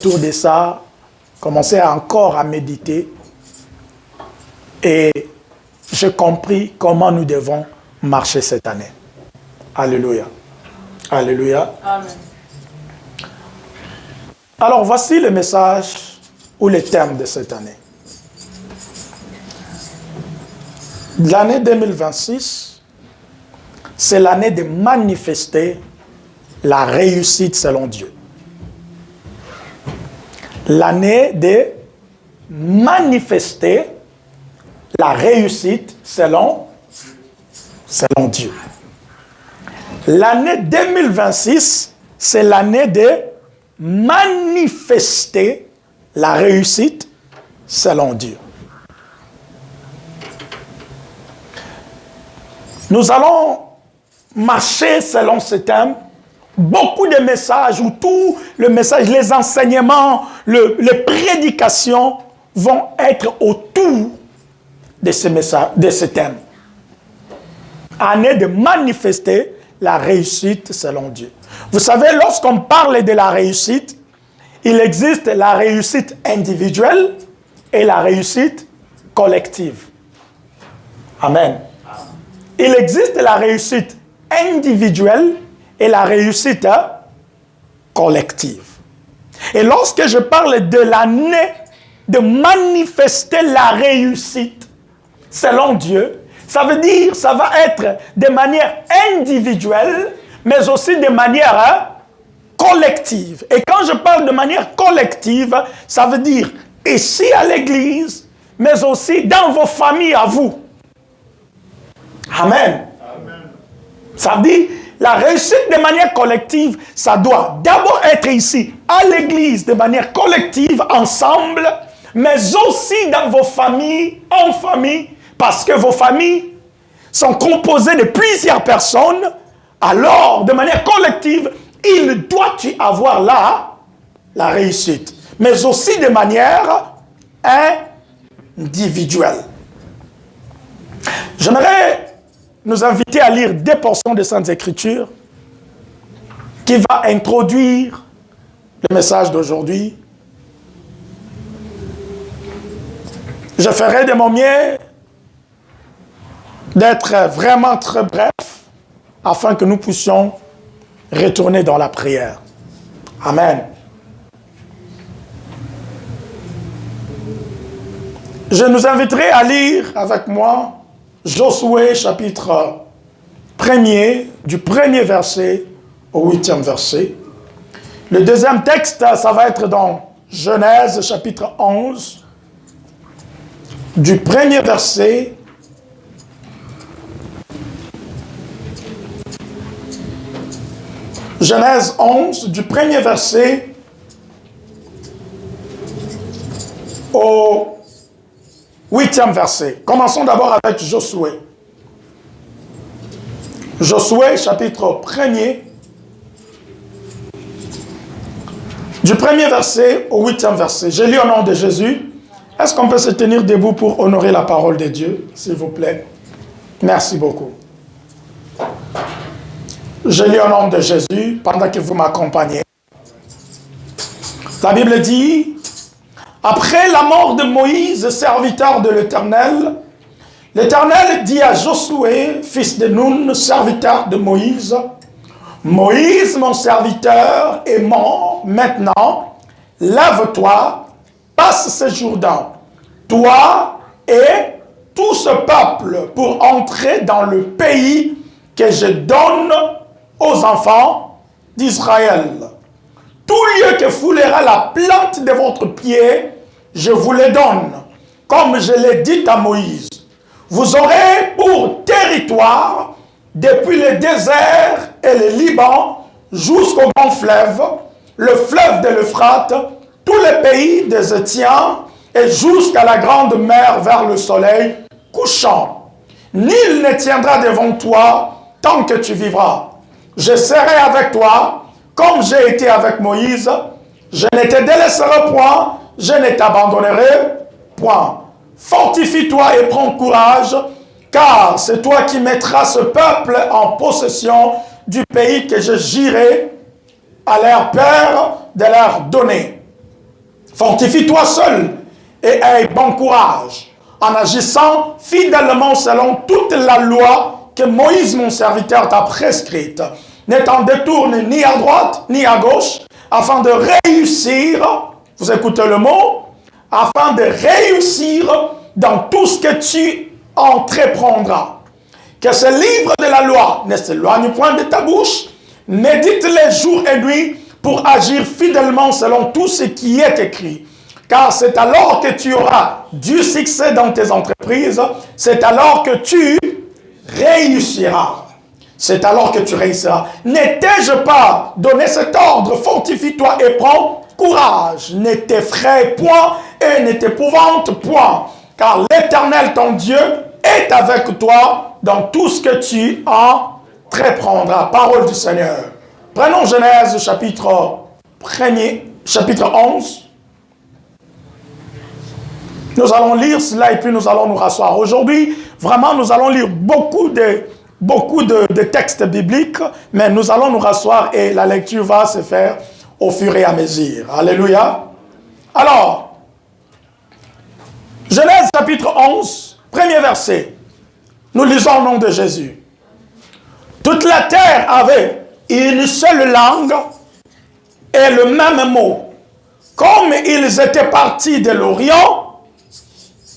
autour de ça, commençais encore à méditer et j'ai compris comment nous devons marcher cette année. Alléluia. Alléluia. Amen. Alors voici le message ou le thème de cette année. L'année 2026, c'est l'année de manifester la réussite selon Dieu. L'année de manifester la réussite selon Dieu. L'année 2026, c'est l'année de manifester la réussite selon Dieu. Nous allons marcher selon ce thème. Beaucoup de messages, ou tout le message, les enseignements, les prédications vont être autour de ce message, de ce thème. Année de manifester la réussite selon Dieu. Vous savez, lorsqu'on parle de la réussite, il existe la réussite individuelle et la réussite collective. Amen. Il existe la réussite individuelle et la réussite collective. Et lorsque je parle de l'année de manifester la réussite selon Dieu, ça veut dire, ça va être de manière individuelle, mais aussi de manière collective. Et quand je parle de manière collective, ça veut dire ici à l'église, mais aussi dans vos familles à vous. Amen. Amen. Ça veut dire, la réussite de manière collective, ça doit d'abord être ici, à l'église, de manière collective, ensemble, mais aussi dans vos familles, en famille, parce que vos familles sont composées de plusieurs personnes, alors, de manière collective, il doit y avoir là la réussite, mais aussi de manière individuelle. J'aimerais nous inviter à lire des portions de Saintes Écritures qui va introduire le message d'aujourd'hui. Je ferai de mon mieux d'être vraiment très bref afin que nous puissions retourner dans la prière. Amen. Je nous inviterai à lire avec moi Josué chapitre 1er, du 1er verset au 8e verset. Le deuxième texte, ça va être dans Genèse chapitre 11, du 1er verset Genèse 11, du 1er verset au 8e verset. Commençons d'abord avec Josué. Josué, chapitre 1er, du 1er verset au 8e verset. Je lis au nom de Jésus. Est-ce qu'on peut se tenir debout pour honorer la parole de Dieu, s'il vous plaît? Merci beaucoup. Je lis au nom de Jésus pendant que vous m'accompagnez. La Bible dit: après la mort de Moïse, serviteur de l'Éternel, l'Éternel dit à Josué, fils de Nun, serviteur de Moïse: Moïse, mon serviteur, est mort. Maintenant, lève-toi, passe ce Jourdain, toi et tout ce peuple, pour entrer dans le pays que je donne aux enfants d'Israël. Tout lieu que foulera la plante de votre pied, je vous le donne, comme je l'ai dit à Moïse. Vous aurez pour territoire, depuis le désert et le Liban, jusqu'au grand fleuve, le fleuve de l'Euphrate, tous les pays des Étiens, et jusqu'à la grande mer vers le soleil couchant. Nul ne tiendra devant toi tant que tu vivras. Je serai avec toi, comme j'ai été avec Moïse. Je ne te délaisserai point, je ne t'abandonnerai point. Fortifie-toi et prends courage, car c'est toi qui mettras ce peuple en possession du pays que je jurai à leur père de leur donner. Fortifie-toi seul et aie bon courage en agissant fidèlement selon toute la loi que Moïse, mon serviteur, t'a prescrite, n'étant détourné ni à droite ni à gauche, afin de réussir, vous écoutez le mot, afin de réussir dans tout ce que tu entreprendras. Que ce livre de la loi ne s'éloigne point de ta bouche, médite-les jour et nuit pour agir fidèlement selon tout ce qui est écrit. Car c'est alors que tu auras du succès dans tes entreprises, c'est alors que tu réussiras. C'est alors que tu réussiras. Ne t'ai-je pas donné cet ordre? Fortifie-toi et prends courage. Ne t'effraie point et ne t'épouvante point. Car l'Éternel, ton Dieu, est avec toi dans tout ce que tu entreprendras. Parole du Seigneur. Prenons Genèse chapitre 11. Nous allons lire cela et puis nous allons nous rasseoir. Aujourd'hui, vraiment, nous allons lire beaucoup de textes bibliques, mais nous allons nous rasseoir et la lecture va se faire au fur et à mesure. Alléluia. Alors, Genèse chapitre 11, premier verset. Nous lisons au nom de Jésus. Toute la terre avait une seule langue et le même mot. Comme ils étaient partis de l'Orient,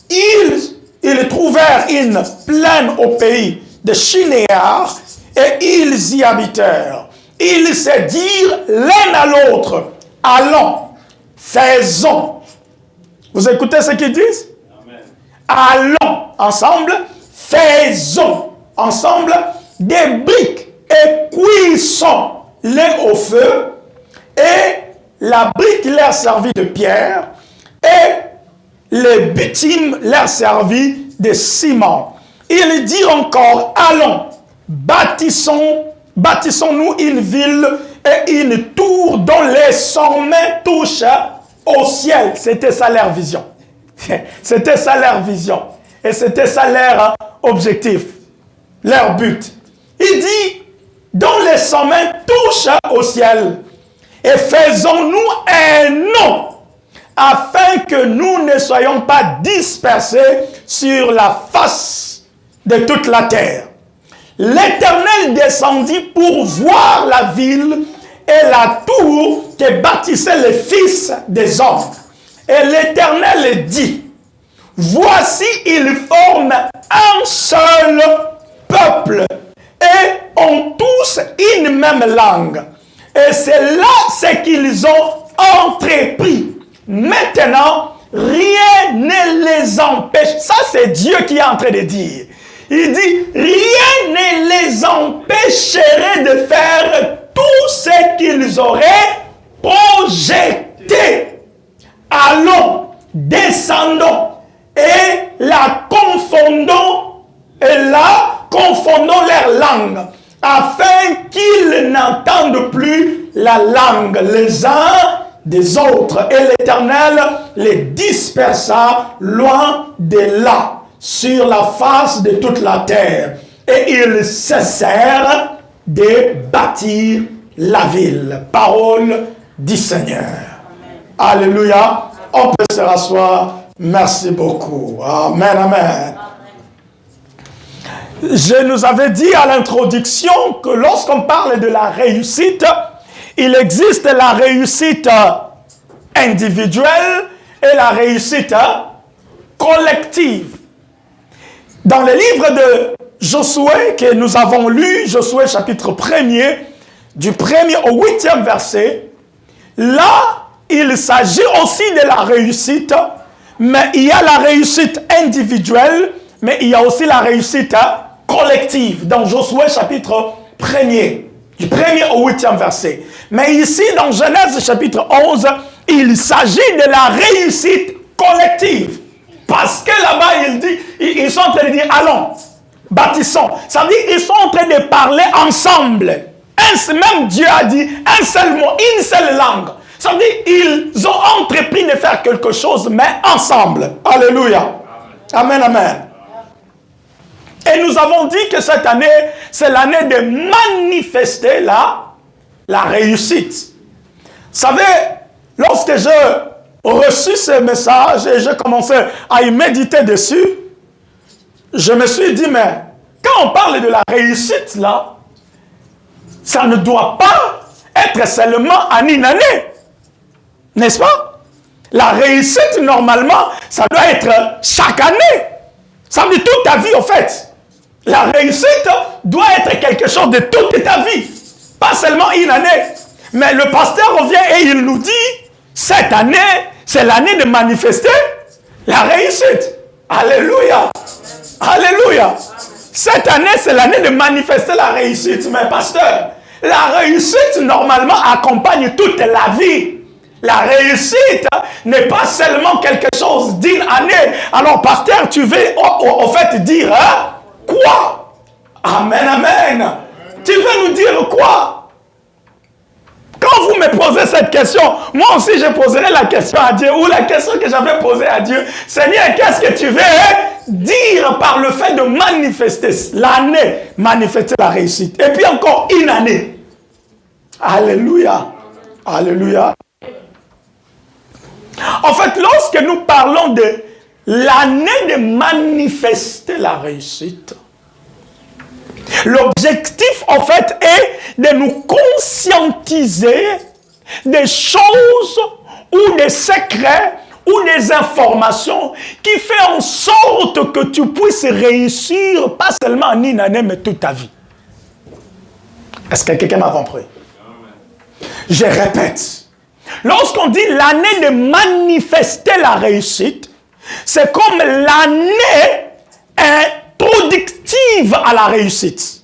ils trouvèrent une plaine au pays de Shinéar et ils y habitèrent. Ils se dirent l'un à l'autre, allons, faisons. Vous écoutez ce qu'ils disent? Amen. Allons ensemble, faisons ensemble des briques et cuisons-les au feu, et la brique leur servit de pierre et le bitume leur servit de ciment. Il dit encore, allons, bâtissons-nous une ville et une tour dont les sommets touchent au ciel. C'était ça leur vision. C'était ça leur vision. Et c'était ça leur objectif, leur but. Il dit, dont les sommets touchent au ciel. Et faisons-nous un nom, afin que nous ne soyons pas dispersés sur la face de toute la terre. L'Éternel descendit pour voir la ville et la tour que bâtissaient les fils des hommes. Et l'Éternel dit, voici, ils forment un seul peuple et ont tous une même langue. Et c'est là ce qu'ils ont entrepris. Maintenant, rien ne les empêche. Ça, c'est Dieu qui est en train de dire. Il dit, rien ne les empêcherait de faire tout ce qu'ils auraient projeté. Allons, descendons et la confondons leur langue, afin qu'ils n'entendent plus la langue les uns des autres. Et l'Éternel les dispersa loin de là, sur la face de toute la terre. Et ils cessèrent de bâtir la ville. Parole du Seigneur. Amen. Alléluia. On peut se rasseoir. Merci beaucoup. Amen, amen. Je nous avais dit à l'introduction que lorsqu'on parle de la réussite, il existe la réussite individuelle et la réussite collective. Dans le livre de Josué que nous avons lu, Josué chapitre 1er, du 1er au 8e verset, là, il s'agit aussi de la réussite, mais il y a la réussite individuelle, mais il y a aussi la réussite collective, dans Josué chapitre 1er, du 1er au 8e verset. Mais ici, dans Genèse chapitre 11, il s'agit de la réussite collective. Parce que là-bas, il dit, ils sont en train de dire, allons, bâtissons. Ça veut dire qu'ils sont en train de parler ensemble. Même Dieu a dit un seul mot, une seule langue. Ça veut dire qu'ils ont entrepris de faire quelque chose, mais ensemble. Alléluia. Amen, amen. Et nous avons dit que cette année, c'est l'année de manifester la réussite. Vous savez, lorsque je reçu ce message et j'ai commencé à y méditer dessus, je me suis dit, mais quand on parle de la réussite, là, ça ne doit pas être seulement en une année. N'est-ce pas? La réussite, normalement, ça doit être chaque année. Ça veut dire toute ta vie, en fait. La réussite doit être quelque chose de toute ta vie. Pas seulement une année. Mais le pasteur revient et il nous dit, cette année, c'est l'année de manifester la réussite. Alléluia. Alléluia. Cette année, c'est l'année de manifester la réussite. Mais pasteur, la réussite, normalement, accompagne toute la vie. La réussite n'est pas seulement quelque chose d'une année. Alors, pasteur, tu veux en fait dire quoi? Amen, amen. Tu veux nous dire quoi? Quand vous me posez cette question, moi aussi je poserai la question à Dieu, ou la question que j'avais posée à Dieu. Seigneur, qu'est-ce que tu veux dire par le fait de manifester l'année, manifester la réussite? Et puis encore une année. Alléluia. Alléluia. En fait, lorsque nous parlons de l'année de manifester la réussite, l'objectif, en fait, est de nous conscientiser des choses ou des secrets ou des informations qui font en sorte que tu puisses réussir, pas seulement en une année, mais toute ta vie. Est-ce que quelqu'un m'a compris? Je répète. Lorsqu'on dit l'année de manifester la réussite, c'est comme l'année introductive à la réussite.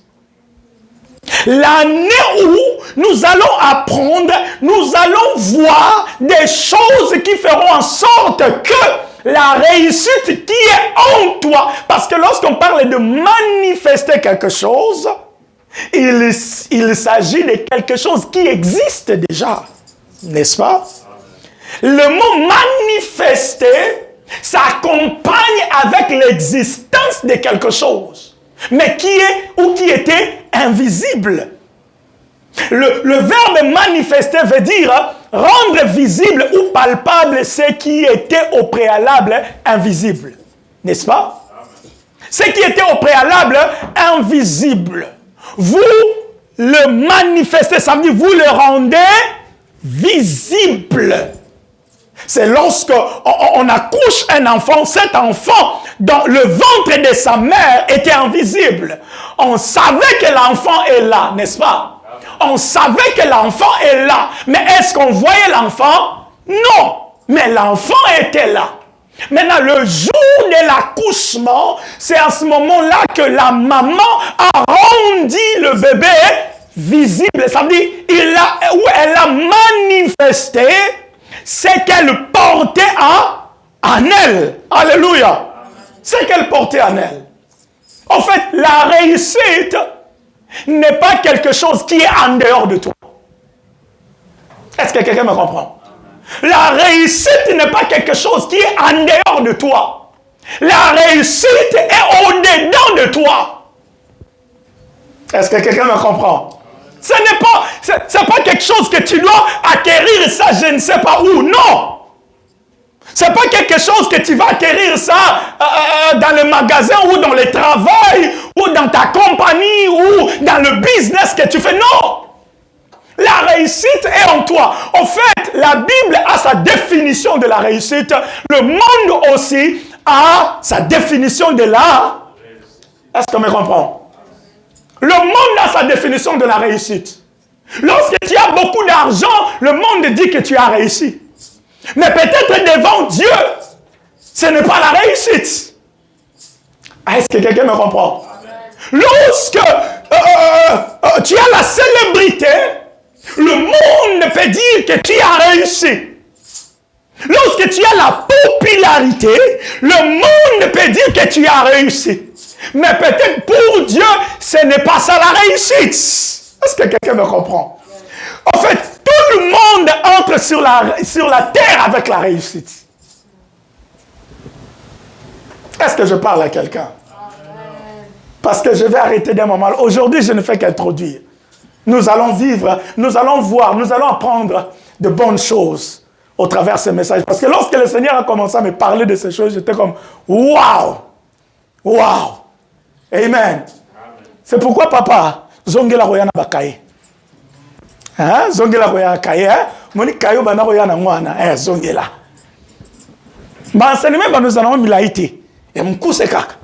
L'année où nous allons apprendre, nous allons voir des choses qui feront en sorte que la réussite qui est en toi, parce que lorsqu'on parle de manifester quelque chose, il s'agit de quelque chose qui existe déjà. N'est-ce pas? Le mot manifester s'accompagne avec l'existence de quelque chose, mais qui est ou qui était invisible. Le verbe manifester veut dire rendre visible ou palpable ce qui était au préalable invisible. N'est-ce pas? Ce qui était au préalable invisible. Vous le manifestez, ça veut dire vous le rendez visible. C'est lorsque on accouche un enfant, cet enfant dans le ventre de sa mère était invisible. On savait que l'enfant est là, n'est-ce pas? On savait que l'enfant est là. Mais est-ce qu'on voyait l'enfant? Non. Mais l'enfant était là. Maintenant, le jour de l'accouchement, c'est à ce moment-là que la maman a rendu le bébé visible. Ça veut dire elle a manifesté ce qu'elle portait en elle. Alléluia. Ce qu'elle portait en elle. En fait, la réussite n'est pas quelque chose qui est en dehors de toi. Est-ce que quelqu'un me comprend? La réussite n'est pas quelque chose qui est en dehors de toi. La réussite est au-dedans de toi. Est-ce que quelqu'un me comprend? Ce n'est pas quelque chose que tu dois acquérir ça, je ne sais pas où. Non. Ce n'est pas quelque chose que tu vas acquérir ça dans le magasin ou dans le travail ou dans ta compagnie ou dans le business que tu fais. Non. La réussite est en toi. En fait, la Bible a sa définition de la réussite. Le monde aussi a sa définition de la... Est-ce qu'on me comprend? Le monde a sa définition de la réussite. Lorsque tu as beaucoup d'argent, le monde dit que tu as réussi. Mais peut-être devant Dieu, ce n'est pas la réussite. Est-ce que quelqu'un me comprend? Lorsque tu as la célébrité, le monde peut dire que tu as réussi. Lorsque tu as la popularité, le monde peut dire que tu as réussi. Mais peut-être pour Dieu, ce n'est pas ça la réussite. Est-ce que quelqu'un me comprend? En fait, tout le monde entre sur la terre avec la réussite. Est-ce que je parle à quelqu'un? Parce que je vais arrêter d'un moment. Aujourd'hui, je ne fais qu'introduire. Nous allons vivre, nous allons voir, nous allons apprendre de bonnes choses au travers de ces messages. Parce que lorsque le Seigneur a commencé à me parler de ces choses, j'étais comme, waouh! Waouh! Amen. C'est pourquoi, papa, zongela royana bakaye. Hein? Zongela royana kaye, hein? Moni kayo bana royana mwana, zongela. Ba enseignement ba nous allons milaïté. Et mkuse kaka.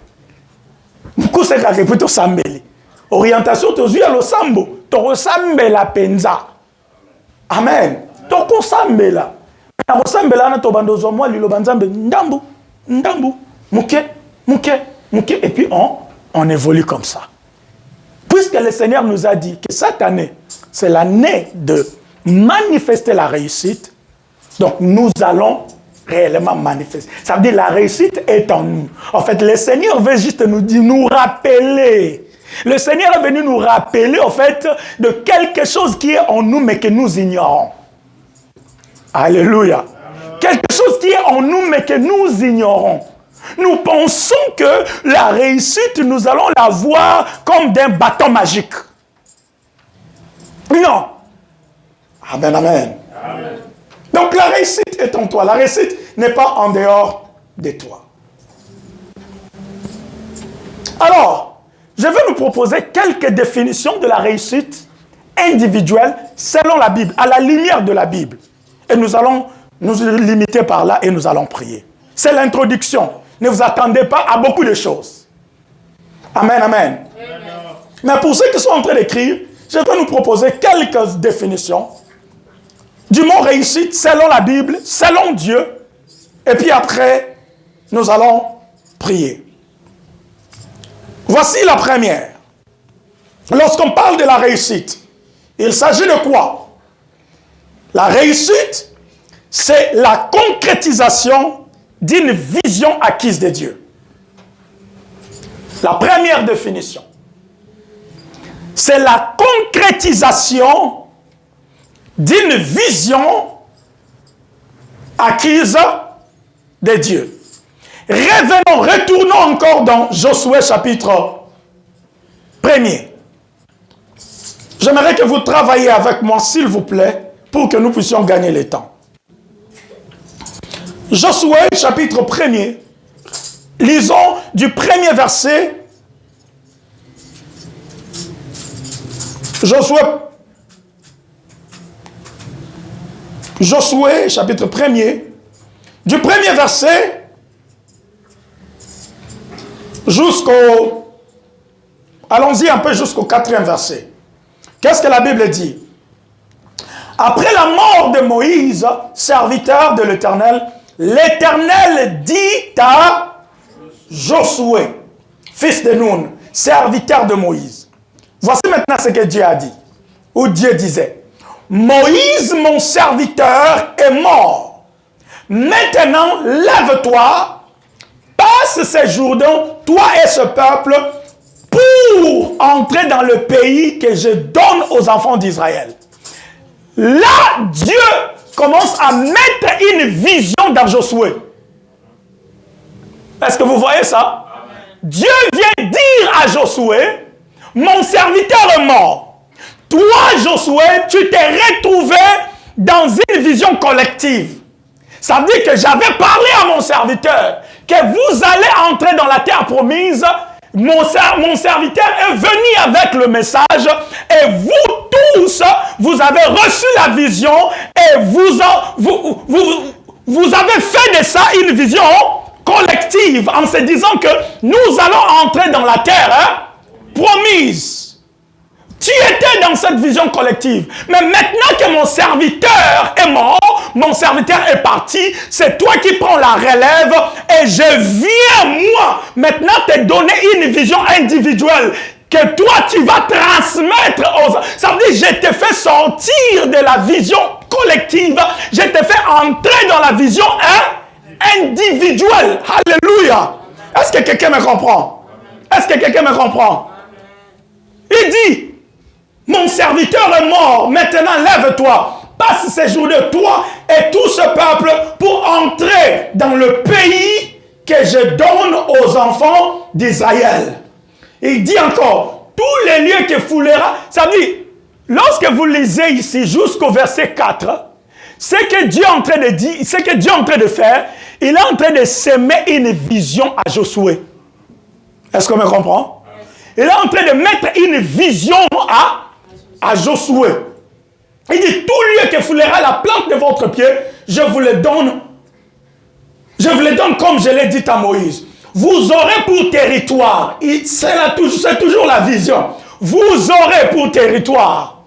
Mkuse kaka et puis to sambeli. Orientation to zui lo sambo, to resambela penza. Amen. To ko sambela. Na ko sambela na to bando zo moi lilo banzambe ndambu, ndambu, muke, muke, muke et puis on évolue comme ça. Puisque le Seigneur nous a dit que cette année, c'est l'année de manifester la réussite, donc nous allons réellement manifester. Ça veut dire la réussite est en nous. En fait, le Seigneur veut juste nous dire, nous rappeler. Le Seigneur est venu nous rappeler, en fait, de quelque chose qui est en nous, mais que nous ignorons. Alléluia. Quelque chose qui est en nous, mais que nous ignorons. Nous pensons que la réussite, nous allons la voir comme d'un bâton magique. Non. Amen, amen. Amen. Donc la réussite est en toi. La réussite n'est pas en dehors de toi. Alors, je vais nous proposer quelques définitions de la réussite individuelle selon la Bible, à la lumière de la Bible. Et nous allons nous limiter par là et nous allons prier. C'est l'introduction. Ne vous attendez pas à beaucoup de choses. Amen, amen. Mais pour ceux qui sont en train d'écrire, je vais nous proposer quelques définitions du mot réussite selon la Bible, selon Dieu. Et puis après, nous allons prier. Voici la première. Lorsqu'on parle de la réussite, il s'agit de quoi? La réussite, c'est la concrétisation d'une vision acquise de Dieu. La première définition, c'est la concrétisation d'une vision acquise de Dieu. Revenons, retournons encore dans Josué chapitre 1er. J'aimerais que vous travailliez avec moi, s'il vous plaît, pour que nous puissions gagner le temps. Josué chapitre 1er, lisons du premier verset. Josué chapitre 1er, du premier verset jusqu'au... Allons-y un peu jusqu'au 4e verset. Qu'est-ce que la Bible dit? Après la mort de Moïse, serviteur de l'Éternel, l'Éternel dit à Josué, fils de Nun, serviteur de Moïse. Voici maintenant ce que Dieu a dit. Où Dieu disait, Moïse, mon serviteur, est mort. Maintenant, lève-toi, passe ces Jourdains, toi et ce peuple, pour entrer dans le pays que je donne aux enfants d'Israël. Là, Dieu commence à mettre une vision dans Josué. Est-ce que vous voyez ça? Amen. Dieu vient dire à Josué, mon serviteur est mort. Toi, Josué, tu t'es retrouvé dans une vision collective. Ça veut dire que j'avais parlé à mon serviteur que vous allez entrer dans la terre promise. Mon serviteur est venu avec le message et vous tous, vous avez reçu la vision et vous avez fait de ça une vision collective en se disant que nous allons entrer dans la terre promise. Tu étais dans cette vision collective. Mais maintenant que mon serviteur est mort, mon serviteur est parti, c'est toi qui prends la relève et je viens, moi, maintenant te donner une vision individuelle que toi, tu vas transmettre aux... Ça veut dire, je t'ai fait sortir de la vision collective, je t'ai fait entrer dans la vision individuelle. Alléluia. Est-ce que quelqu'un me comprend? Est-ce que quelqu'un me comprend? Il dit, mon serviteur est mort, maintenant lève-toi, passe ces jours de toi et tout ce peuple pour entrer dans le pays que je donne aux enfants d'Israël. Il dit encore, tous les lieux que foulera, ça veut dire, lorsque vous lisez ici jusqu'au verset 4, ce que Dieu est en train de dire, ce que Dieu est en train de faire, il est en train de semer une vision à Josué. Est-ce qu'on me comprend? Il est en train de mettre une vision à Josué. Il dit, tout lieu que foulera la plante de votre pied, je vous le donne. Je vous le donne comme je l'ai dit à Moïse. Vous aurez pour territoire, c'est toujours la vision. Vous aurez pour territoire.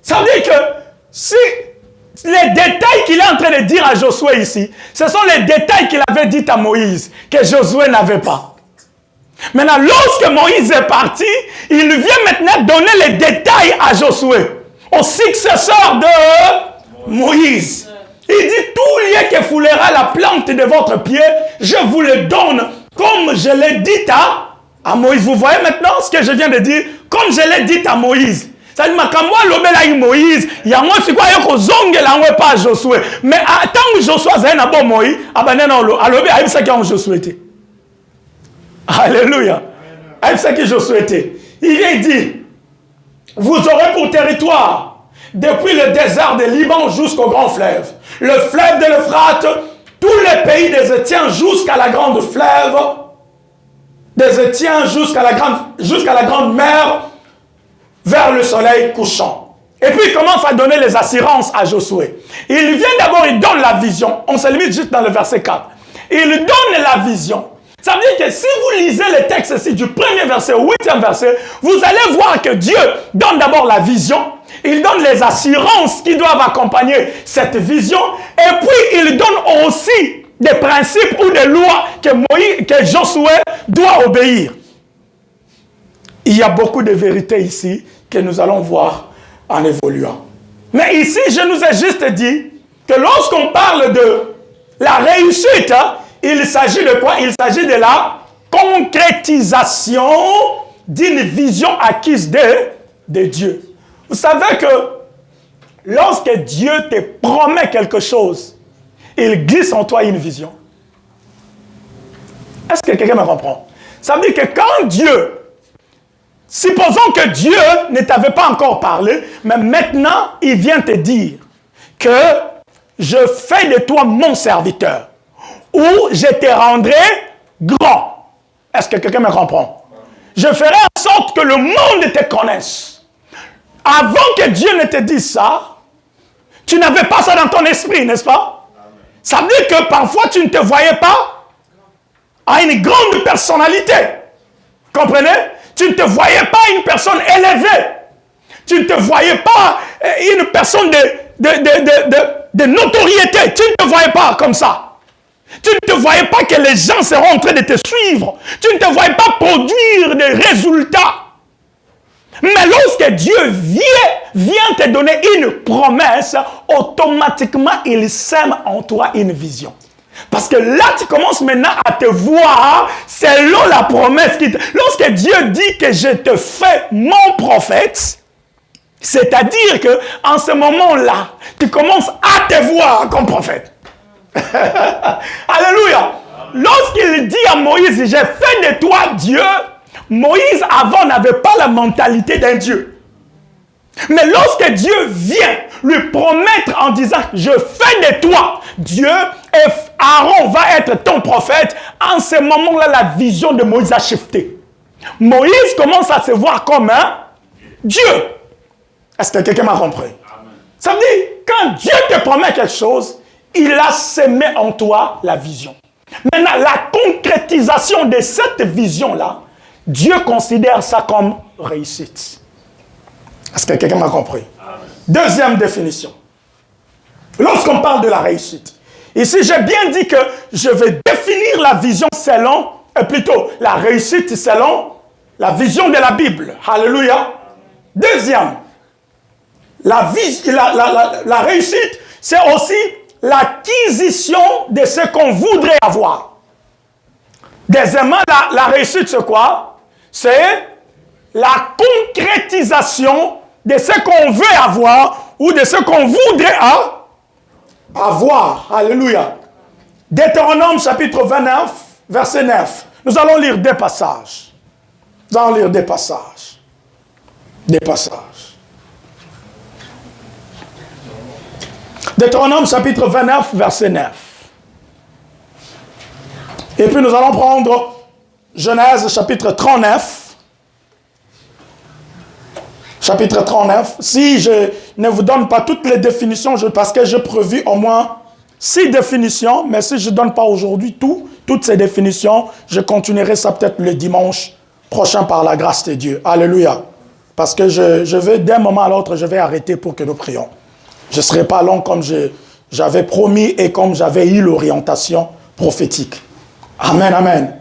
Ça veut dire que si les détails qu'il est en train de dire à Josué ici, ce sont les détails qu'il avait dit à Moïse, que Josué n'avait pas. Maintenant, lorsque Moïse est parti, il vient maintenant donner les détails à Josué, au successeur de Moïse. Il dit, tout lieu que foulera la plante de votre pied, je vous le donne, comme je l'ai dit à Moïse. Vous voyez maintenant ce que je viens de dire, comme je l'ai dit à Moïse. Ça dit, makamwa lobela yi Moïse, yango sikwa yoko zongela ngwe pa Josué. Mais tant que Josué zay na bon Moïse, abanena alobi ayibisa ki Josué était. Alléluia. Ayibisa ki Josué était. Il vient dire, vous aurez pour territoire, depuis le désert de Liban jusqu'au grand fleuve, le fleuve de l'Euphrate, tous les pays des Étiens jusqu'à la grande fleuve, des Étiens jusqu'à la grande mer, vers le soleil couchant. Et puis il commence à donner les assurances à Josué. Il vient d'abord, il donne la vision. On se limite juste dans le verset 4. Il donne la vision. Ça veut dire que si vous lisez le texte ici du premier verset au 8e verset, vous allez voir que Dieu donne d'abord la vision. Il donne les assurances qui doivent accompagner cette vision. Et puis il donne aussi des principes ou des lois que Josué doit obéir. Il y a beaucoup de vérités ici que nous allons voir en évoluant. Mais ici, je nous ai juste dit que lorsqu'on parle de la réussite, il s'agit de quoi? Il s'agit de la concrétisation d'une vision acquise de Dieu. Vous savez que lorsque Dieu te promet quelque chose, il glisse en toi une vision. Est-ce que quelqu'un me comprend? Ça veut dire que quand Dieu... Supposons que Dieu ne t'avait pas encore parlé, mais maintenant, il vient te dire que je fais de toi mon serviteur, ou je te rendrai grand. Est-ce que quelqu'un me comprend? Je ferai en sorte que le monde te connaisse. Avant que Dieu ne te dise ça, tu n'avais pas ça dans ton esprit, n'est-ce pas? Ça veut dire que parfois, tu ne te voyais pas à une grande personnalité. Comprenez? Tu ne te voyais pas une personne élevée. Tu ne te voyais pas une personne de notoriété. Tu ne te voyais pas comme ça. Tu ne te voyais pas que les gens seront en train de te suivre. Tu ne te voyais pas produire des résultats. Mais lorsque Dieu vient te donner une promesse, automatiquement, il sème en toi une vision. Parce que là, tu commences maintenant à te voir selon la promesse. Lorsque Dieu dit que je te fais mon prophète, c'est-à-dire qu'en ce moment-là, tu commences à te voir comme prophète. Alléluia. Lorsqu'il dit à Moïse, j'ai fait de toi Dieu, Moïse avant n'avait pas la mentalité d'un Dieu. Mais lorsque Dieu vient lui promettre en disant, je fais de toi Dieu, et Aaron va être ton prophète, en ce moment-là, la vision de Moïse a shifté. Moïse commence à se voir comme un Dieu. Est-ce que quelqu'un m'a compris? Amen. Ça veut dire, quand Dieu te promet quelque chose, il a semé en toi la vision. Maintenant, la concrétisation de cette vision-là, Dieu considère ça comme réussite. Est-ce que quelqu'un m'a compris? Amen. Deuxième définition. Lorsqu'on parle de la réussite, ici j'ai bien dit que je vais définir la vision selon, plutôt la réussite selon la vision de la Bible. Alléluia. Deuxième, la réussite, c'est aussi l'acquisition de ce qu'on voudrait avoir. Deuxièmement, la réussite, c'est quoi? C'est la concrétisation de ce qu'on veut avoir ou de ce qu'on voudrait avoir. Alléluia. Deutéronome chapitre 29, verset 9. Nous allons lire des passages. Nous allons lire des passages. Des passages. Deutéronome chapitre 29, verset 9. Et puis nous allons prendre Genèse chapitre 39. Chapitre 39. Si je ne vous donne pas toutes les définitions, parce que j'ai prévu au moins 6 définitions, mais si je ne donne pas aujourd'hui toutes ces définitions, je continuerai ça peut-être le dimanche prochain par la grâce de Dieu. Alléluia. Parce que je vais, d'un moment à l'autre, je vais arrêter pour que nous prions. Je ne serai pas long comme j'avais promis et comme j'avais eu l'orientation prophétique. Amen, amen.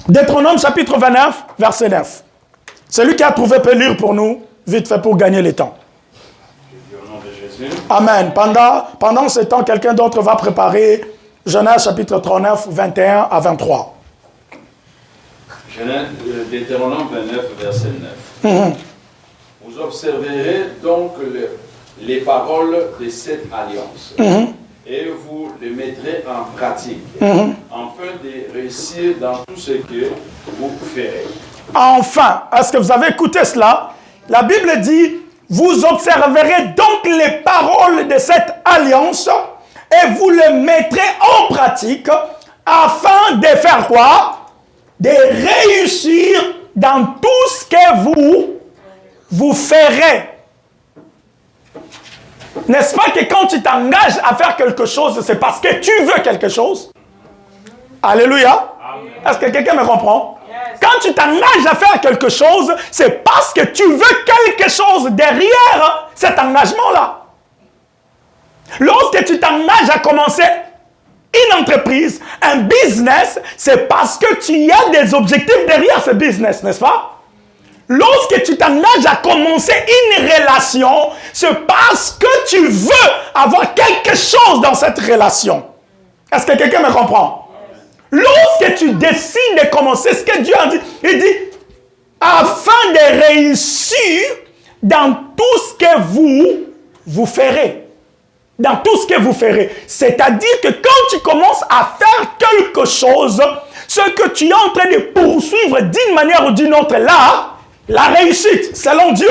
Deutéronome chapitre 29, verset 9. Celui qui a trouvé peut lire pour nous, vite fait pour gagner le temps. Au nom de Jésus. Amen. Pendant ce temps, quelqu'un d'autre va préparer Genèse chapitre 39, 21 à 23. Deutéronome 29, verset 9. Vous observerez donc les paroles de cette alliance et vous les mettrez en pratique afin de réussir dans tout ce que vous ferez. Enfin, est-ce que vous avez écouté cela? La Bible dit, vous observerez donc les paroles de cette alliance et vous les mettrez en pratique afin de faire quoi? De réussir dans tout ce que vous ferez. N'est-ce pas que quand tu t'engages à faire quelque chose, c'est parce que tu veux quelque chose? Alléluia. Est-ce que quelqu'un me comprend? Quand tu t'engages à faire quelque chose, c'est parce que tu veux quelque chose derrière cet engagement-là. Lorsque tu t'engages à commencer une entreprise, un business, c'est parce que tu as des objectifs derrière ce business, n'est-ce pas? Lorsque tu t'engages à commencer une relation, c'est parce que tu veux avoir quelque chose dans cette relation. Est-ce que quelqu'un me comprend? Lorsque tu décides de commencer, ce que Dieu a dit, il dit, afin de réussir dans tout ce que vous ferez. Dans tout ce que vous ferez. C'est-à-dire que quand tu commences à faire quelque chose, ce que tu es en train de poursuivre d'une manière ou d'une autre, là, la réussite, selon Dieu.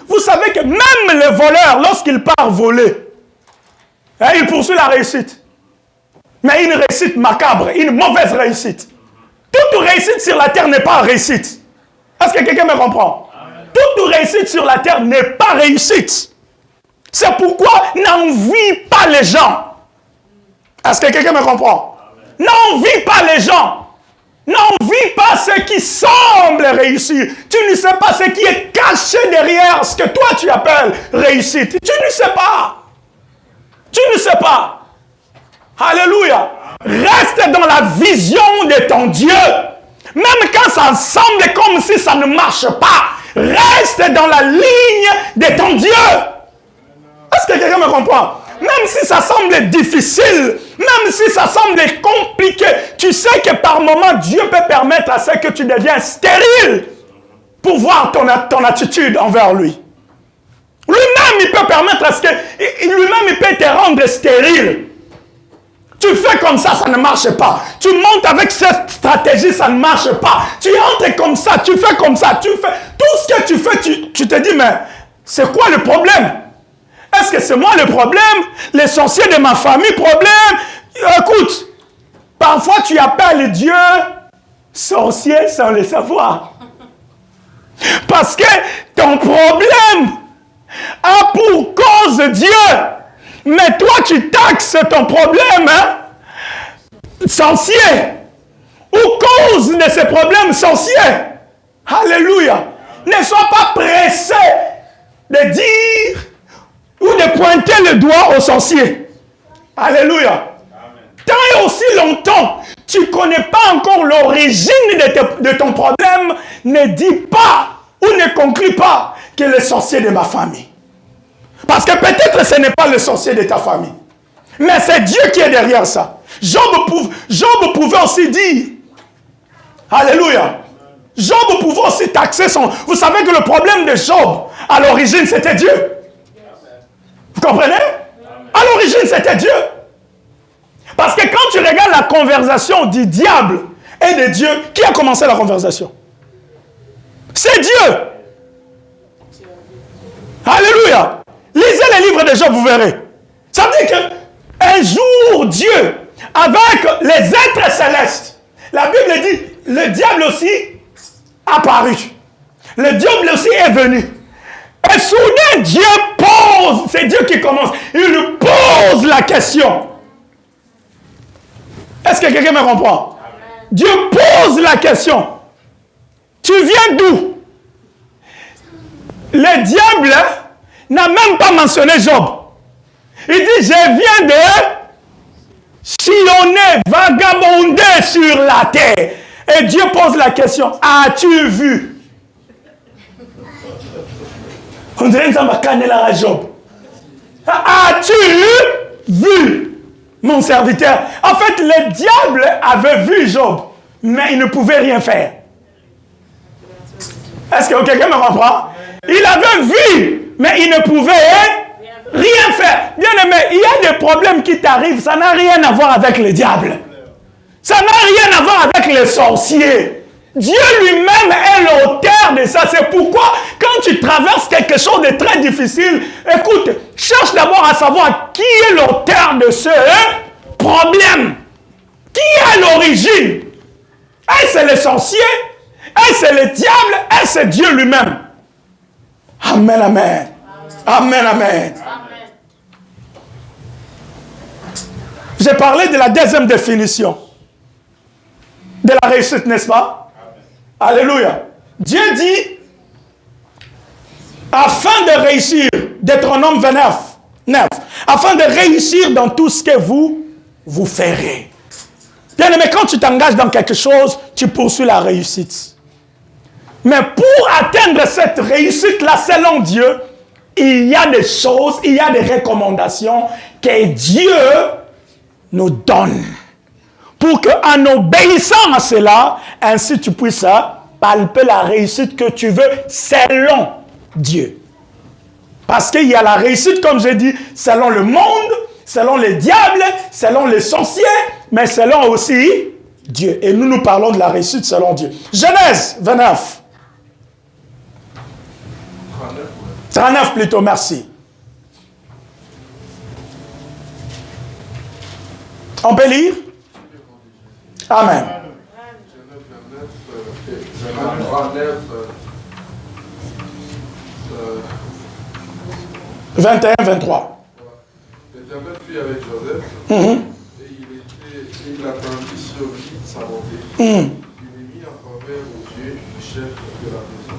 Vous savez que même le voleur, lorsqu'il part voler, il poursuit la réussite. Mais une réussite macabre, une mauvaise réussite. Toute réussite sur la terre n'est pas réussite. Est-ce que quelqu'un me comprend? Toute réussite sur la terre n'est pas réussite. C'est pourquoi n'envie pas les gens. Est-ce que quelqu'un me comprend? N'envie pas les gens. N'envie pas ce qui semble réussir. Tu ne sais pas ce qui est caché derrière ce que toi tu appelles réussite. Tu ne sais pas. Tu ne sais pas. Alléluia. Reste dans la vision de ton Dieu. Même quand ça semble comme si ça ne marche pas. Reste dans la ligne de ton Dieu. Est-ce que quelqu'un me comprend? Même si ça semble difficile, même si ça semble compliqué, tu sais que par moment, Dieu peut permettre à ce que tu deviens stérile pour voir ton attitude envers lui. Lui-même, il peut permettre à ce que... Lui-même, il peut te rendre stérile. Tu fais comme ça, ça ne marche pas. Tu montes avec cette stratégie, ça ne marche pas. Tu entres comme ça, tu fais comme ça, tu fais... Tout ce que tu fais, tu te dis, mais c'est quoi le problème? Est-ce que c'est moi le problème? L'essentiel de ma famille, problème? Écoute, parfois tu appelles Dieu sorcier sans le savoir. Parce que ton problème a pour cause Dieu. Mais toi, tu taxes ton problème, sorcier. Ou cause de ce problème sorcier. Alléluia. Ne sois pas pressé de dire ou de pointer le doigt au sorcier. Alléluia. Tant et aussi longtemps, tu ne connais pas encore l'origine de ton problème, ne dis pas ou ne conclus pas que le sorcier de ma famille. Parce que peut-être ce n'est pas le sorcier de ta famille. Mais c'est Dieu qui est derrière ça. Job pouvait aussi dire, alléluia, Job pouvait aussi taxer son... Vous savez que le problème de Job, à l'origine, c'était Dieu. Vous comprenez? À l'origine, c'était Dieu. Parce que quand tu regardes la conversation du diable et de Dieu, qui a commencé la conversation? C'est Dieu. Alléluia. Lisez les livres de Job, vous verrez. Ça veut dire qu'un jour, Dieu, avec les êtres célestes, la Bible dit, le diable aussi apparu. Le diable aussi est venu. Et soudain, Dieu pose, c'est Dieu qui commence, il pose la question. Est-ce que quelqu'un me comprend? Amen. Dieu pose la question. Tu viens d'où? Le diable n'a même pas mentionné Job. Il dit, je viens de sillonner, vagabonder sur la terre. Et Dieu pose la question, as-tu vu? On dirait que ça m'a canné la Job. As-tu vu mon serviteur? En fait, le diable avait vu Job, mais il ne pouvait rien faire. Est-ce que quelqu'un me comprend? Il avait vu, mais il ne pouvait rien faire. Bien aimé, il y a des problèmes qui t'arrivent, ça n'a rien à voir avec le diable. Ça n'a rien à voir avec les sorciers. Dieu lui-même est l'auteur de ça. C'est pourquoi, quand tu traverses quelque chose de très difficile, écoute, cherche d'abord à savoir qui est l'auteur de ce problème. Qui est à l'origine? Est-ce le sorcier? Est-ce le diable? Est-ce Dieu lui-même? Amen, amen. Amen, amen. J'ai parlé de la deuxième définition de la réussite, n'est-ce pas? Alléluia. Dieu dit, afin de réussir, Deutéronome 29, afin de réussir dans tout ce que vous ferez. Bien aimé, quand tu t'engages dans quelque chose, tu poursuis la réussite. Mais pour atteindre cette réussite-là, selon Dieu, il y a des choses, il y a des recommandations que Dieu nous donne. Pour qu'en obéissant à cela, ainsi tu puisses palper la réussite que tu veux selon Dieu. Parce qu'il y a la réussite, comme j'ai dit, selon le monde, selon les diables, selon les sorciers, mais selon aussi Dieu. Et nous parlons de la réussite selon Dieu. Genèse 29. 39 plutôt, merci. On peut lire? Amen. 21, 23. L'Éternel fut avec Joseph, et il attendit sur lui sa bonté. Il lui mit en faveur aux yeux du chef de la prison.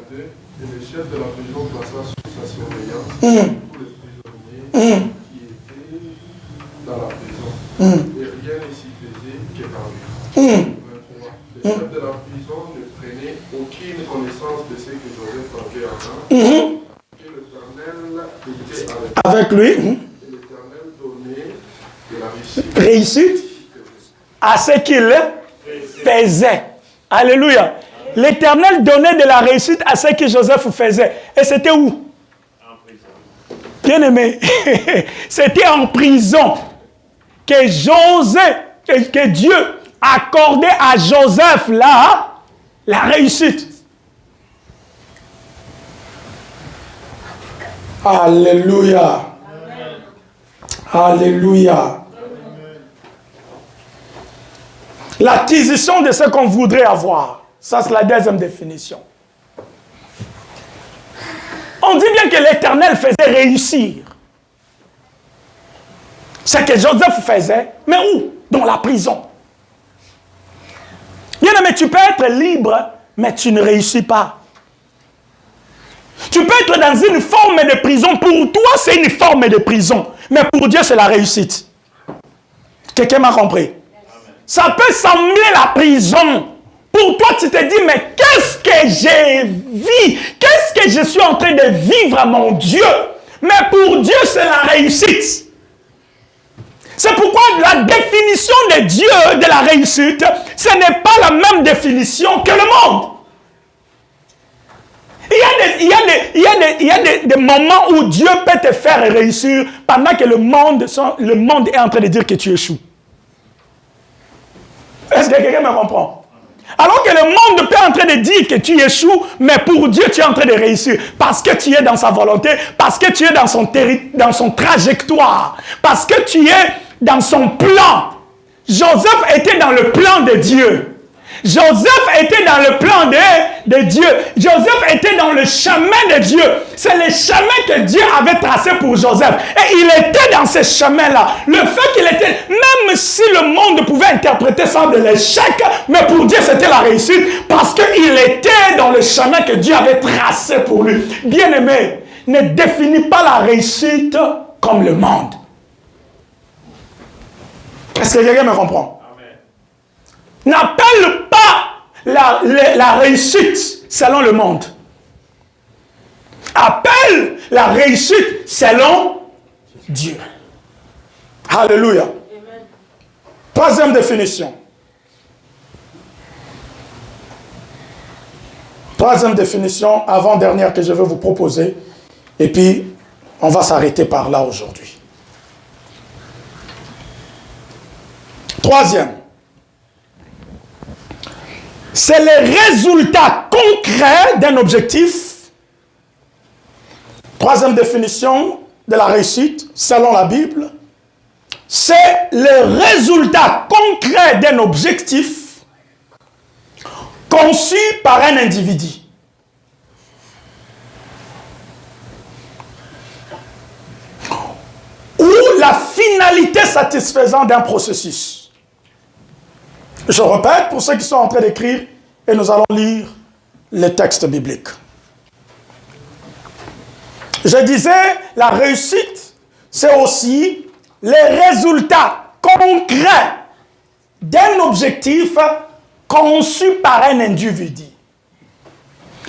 22. Et le chef de la prison plaça sous sa surveillance tous les prisonniers qui étaient dans la prison. Et rien ne s'y faisait que par lui. 23. Le chef de la prison ne prenait aucune connaissance de ce que Joseph avait en main. Et l'Éternel était avec lui. Et l'Éternel donnait de la réussite à ce qu'il faisait. Alléluia. L'Éternel donnait de la réussite à ce que Joseph faisait. Et c'était où? En prison. Bien aimé, c'était en prison que que Dieu accordait à Joseph là la réussite. Alléluia. Alléluia. L'acquisition de ce qu'on voudrait avoir. Ça, c'est la deuxième définition. On dit bien que l'Éternel faisait réussir ce que Joseph faisait, mais où? Dans la prison. Bien aimé, tu peux être libre, mais tu ne réussis pas. Tu peux être dans une forme de prison. Pour toi, c'est une forme de prison. Mais pour Dieu, c'est la réussite. Quelqu'un m'a compris? Ça peut sembler la prison. Pour toi, tu te dis, mais qu'est-ce que j'ai vu? Qu'est-ce que je suis en train de vivre à mon Dieu? Mais pour Dieu, c'est la réussite. C'est pourquoi la définition de Dieu de la réussite, ce n'est pas la même définition que le monde. Il y a des moments où Dieu peut te faire réussir pendant que le monde est en train de dire que tu échoues. Est-ce que quelqu'un me comprend? Alors que le monde peut en train de dire que tu échoues, mais pour Dieu, tu es en train de réussir. Parce que tu es dans sa volonté, parce que tu es dans son trajectoire, parce que tu es dans son plan. Joseph était dans le plan de Dieu. Joseph était dans le plan de Dieu. Joseph était dans le chemin de Dieu. C'est le chemin que Dieu avait tracé pour Joseph. Et il était dans ce chemin-là. Le fait qu'il était, même si le monde pouvait interpréter ça de l'échec, mais pour Dieu c'était la réussite, parce qu'il était dans le chemin que Dieu avait tracé pour lui. Bien-aimé, ne définis pas la réussite comme le monde. Est-ce que quelqu'un me comprend? N'appelle pas la réussite selon le monde. Appelle la réussite selon Dieu. Alléluia. Amen. Troisième définition. Troisième définition, avant-dernière que je vais vous proposer. Et puis, on va s'arrêter par là aujourd'hui. Troisième. C'est le résultat concret d'un objectif. Troisième définition de la réussite, selon la Bible. C'est le résultat concret d'un objectif conçu par un individu. Ou la finalité satisfaisante d'un processus. Je répète pour ceux qui sont en train d'écrire et nous allons lire les textes bibliques. Je disais, la réussite, c'est aussi les résultats concrets d'un objectif conçu par un individu.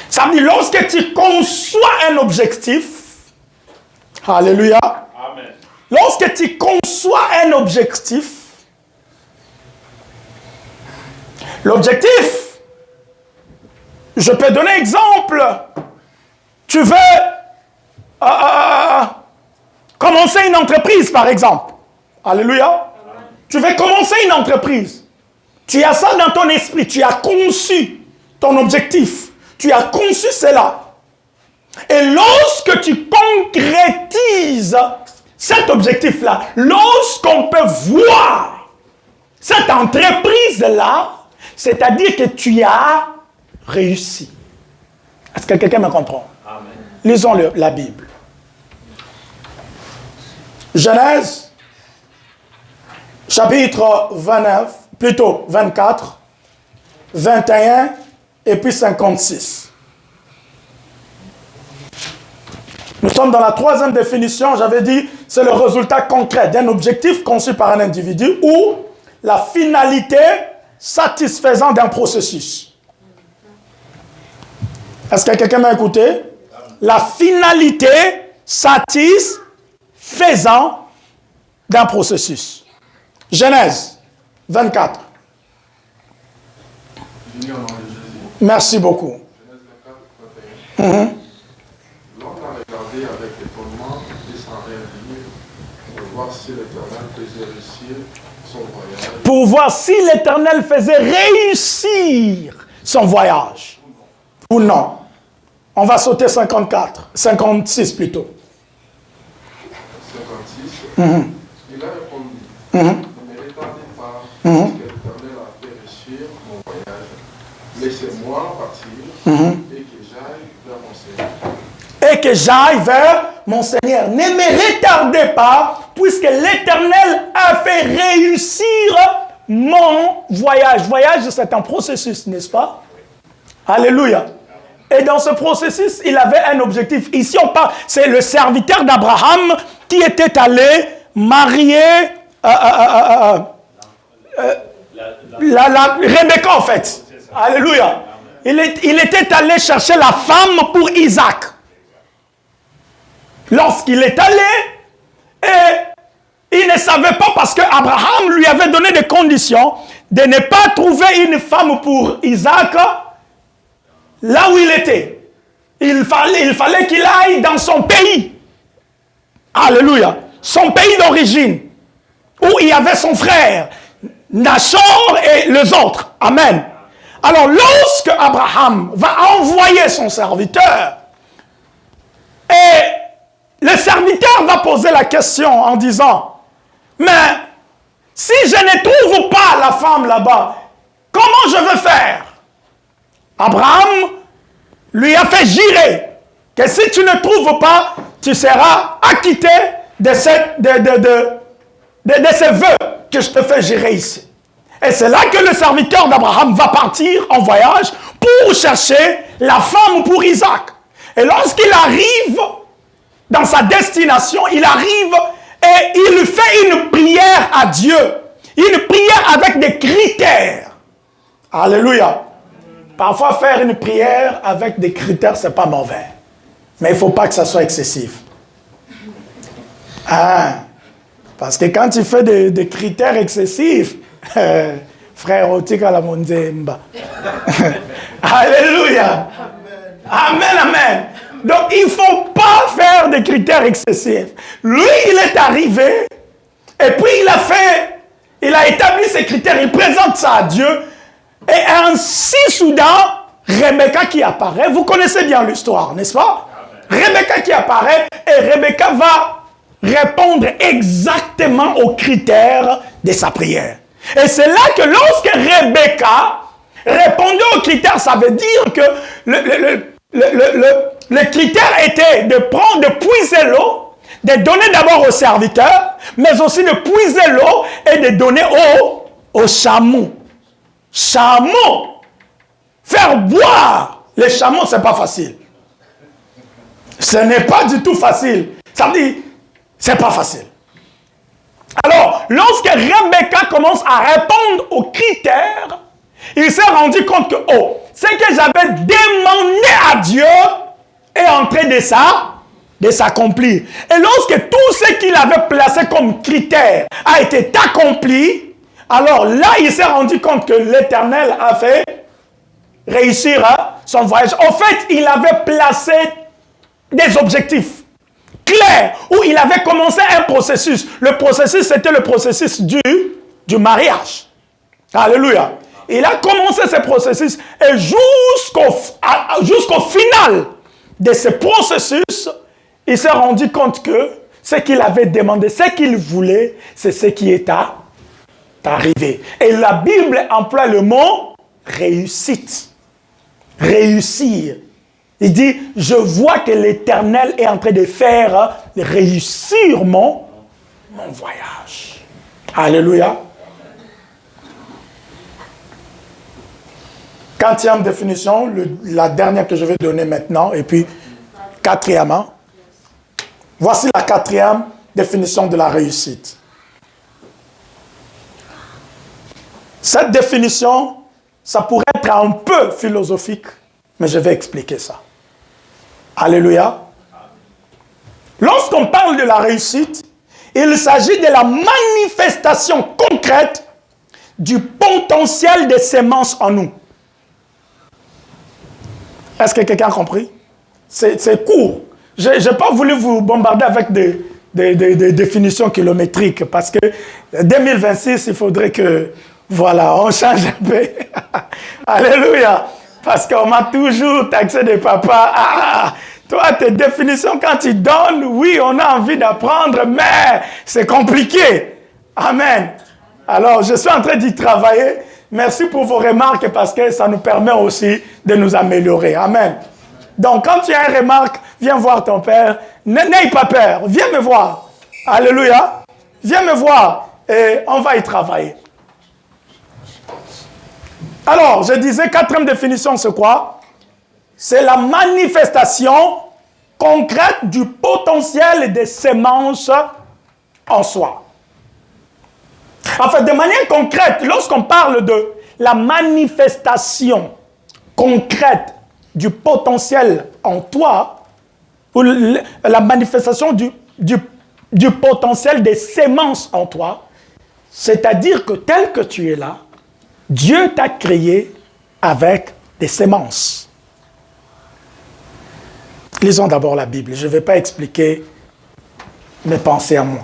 Ça veut dire, lorsque tu conçois un objectif, alléluia, amen. Lorsque tu conçois un objectif, l'objectif, je peux donner un exemple. Tu veux commencer une entreprise, par exemple. Alléluia. Amen. Tu veux commencer une entreprise. Tu as ça dans ton esprit. Tu as conçu ton objectif. Tu as conçu cela. Et lorsque tu concrétises cet objectif-là, lorsqu'on peut voir cette entreprise-là, c'est-à-dire que tu as réussi. Est-ce que quelqu'un me comprend? Amen. Lisons la Bible. Genèse, chapitre 29, plutôt 24, 21 et puis 56. Nous sommes dans la troisième définition, j'avais dit, c'est le résultat concret d'un objectif conçu par un individu ou la finalité satisfaisant d'un processus. Est-ce que quelqu'un m'a écouté? La finalité satisfaisant d'un processus. Genèse 24. Merci beaucoup. Genèse 24, 21. L'homme a regardé avec étonnement et sans rien dire pour voir si l'Éternel faisait réussir son voyage. Pour voir si l'Éternel faisait réussir son voyage. Ou non. On va sauter 56 plutôt. 56. Il a répondu, ne me retardez pas, parce que l'Éternel a fait réussir mon voyage. Laissez-moi partir et que j'aille vers mon Seigneur. Et que j'aille vers mon Seigneur. Ne me retardez pas, puisque l'Éternel a fait réussir mon voyage. Voyage, c'est un processus, n'est-ce pas? Alléluia. Et dans ce processus, il avait un objectif. Ici, on parle, c'est le serviteur d'Abraham qui était allé marier Rebecca, en fait. Alléluia. Il était allé chercher la femme pour Isaac. Lorsqu'il est allé, et il ne savait pas parce que Abraham lui avait donné des conditions de ne pas trouver une femme pour Isaac là où il était. Il fallait qu'il aille dans son pays. Alléluia. Son pays d'origine. Où il y avait son frère, Nachor et les autres. Amen. Alors, lorsque Abraham va envoyer son serviteur, et le serviteur va poser la question en disant, mais si je ne trouve pas la femme là-bas, comment je veux faire? Abraham lui a fait jurer que si tu ne trouves pas, tu seras acquitté de ces vœux que je te fais jurer ici. Et c'est là que le serviteur d'Abraham va partir en voyage pour chercher la femme pour Isaac. Et lorsqu'il arrive dans sa destination, il arrive et il fait une prière à Dieu. Une prière avec des critères. Alléluia. Parfois, faire une prière avec des critères, ce n'est pas mauvais. Mais il ne faut pas que ça soit excessif. Parce que quand tu fais des critères excessifs, frère Otika la Monzemba. Alléluia. Amen, amen. Donc, il ne faut pas faire des critères excessifs. Lui, il est arrivé, et puis il a établi ses critères, il présente ça à Dieu, et ainsi soudain, Rebecca qui apparaît, vous connaissez bien l'histoire, n'est-ce pas? Rebecca qui apparaît, et Rebecca va répondre exactement aux critères de sa prière. Et c'est là que lorsque Rebecca répondait aux critères, ça veut dire que le critère était de puiser l'eau, de donner d'abord au serviteur, mais aussi de puiser l'eau et de donner au chameau. Chameau. Faire boire les chameaux, ce n'est pas facile. Ce n'est pas du tout facile. Ça veut dire, ce n'est pas facile. Alors, lorsque Rebecca commence à répondre aux critères, il s'est rendu compte que, ce que j'avais demandé à Dieu est en train de s'accomplir. Et lorsque tout ce qu'il avait placé comme critère a été accompli, alors là, il s'est rendu compte que l'Éternel a fait réussir son voyage. En fait, il avait placé des objectifs clairs où il avait commencé un processus. Le processus, c'était le processus du mariage. Alléluia. Il a commencé ce processus et jusqu'au final de ce processus, il s'est rendu compte que ce qu'il avait demandé, ce qu'il voulait, c'est ce qui est arrivé. Et la Bible emploie le mot réussite. Réussir. Il dit, je vois que l'Éternel est en train de faire réussir mon voyage. Alléluia. 4e définition, la dernière que je vais donner maintenant, et puis 4e. Voici la 4e définition de la réussite. Cette définition, ça pourrait être un peu philosophique, mais je vais expliquer ça. Alléluia. Lorsqu'on parle de la réussite, il s'agit de la manifestation concrète du potentiel des semences en nous. Est-ce que quelqu'un a compris? C'est court. Je n'ai pas voulu vous bombarder avec des définitions kilométriques parce que 2026, il faudrait que, voilà, on change un peu. Alléluia. Parce qu'on m'a toujours taxé de papa. Toi, tes définitions, quand tu donnes, oui, on a envie d'apprendre, mais c'est compliqué. Amen. Alors, je suis en train d'y travailler. Merci pour vos remarques parce que ça nous permet aussi de nous améliorer. Amen. Donc, quand tu as une remarque, viens voir ton père. N'aie pas peur. Viens me voir. Alléluia. Viens me voir et on va y travailler. Alors, je disais, 4e définition, c'est quoi? C'est la manifestation concrète du potentiel des semences en soi. En fait, de manière concrète, lorsqu'on parle de la manifestation concrète du potentiel en toi, ou la manifestation du potentiel des semences en toi, c'est-à-dire que tel que tu es là, Dieu t'a créé avec des semences. Lisons d'abord la Bible. Je ne vais pas expliquer mes pensées à moi.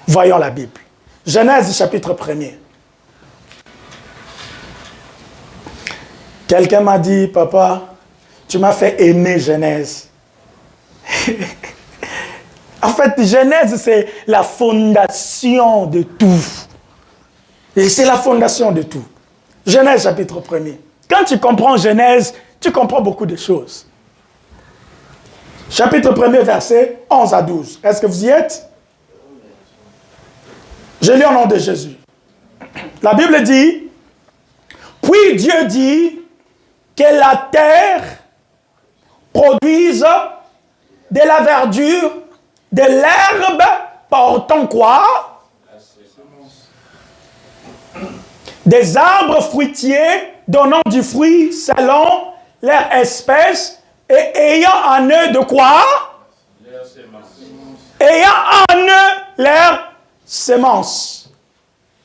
Voyons la Bible. Genèse chapitre 1er. Quelqu'un m'a dit, papa, tu m'as fait aimer Genèse. En fait, Genèse, c'est la fondation de tout. Et c'est la fondation de tout. Genèse, chapitre 1er. Quand tu comprends Genèse, tu comprends beaucoup de choses. Chapitre 1er, verset 11 à 12. Est-ce que vous y êtes? Je lis au nom de Jésus. La Bible dit, « Puis Dieu dit que la terre produise de la verdure, de l'herbe portant quoi? Des arbres fruitiers donnant du fruit selon leur espèce et ayant en eux de quoi? Ayant en eux leur semence. »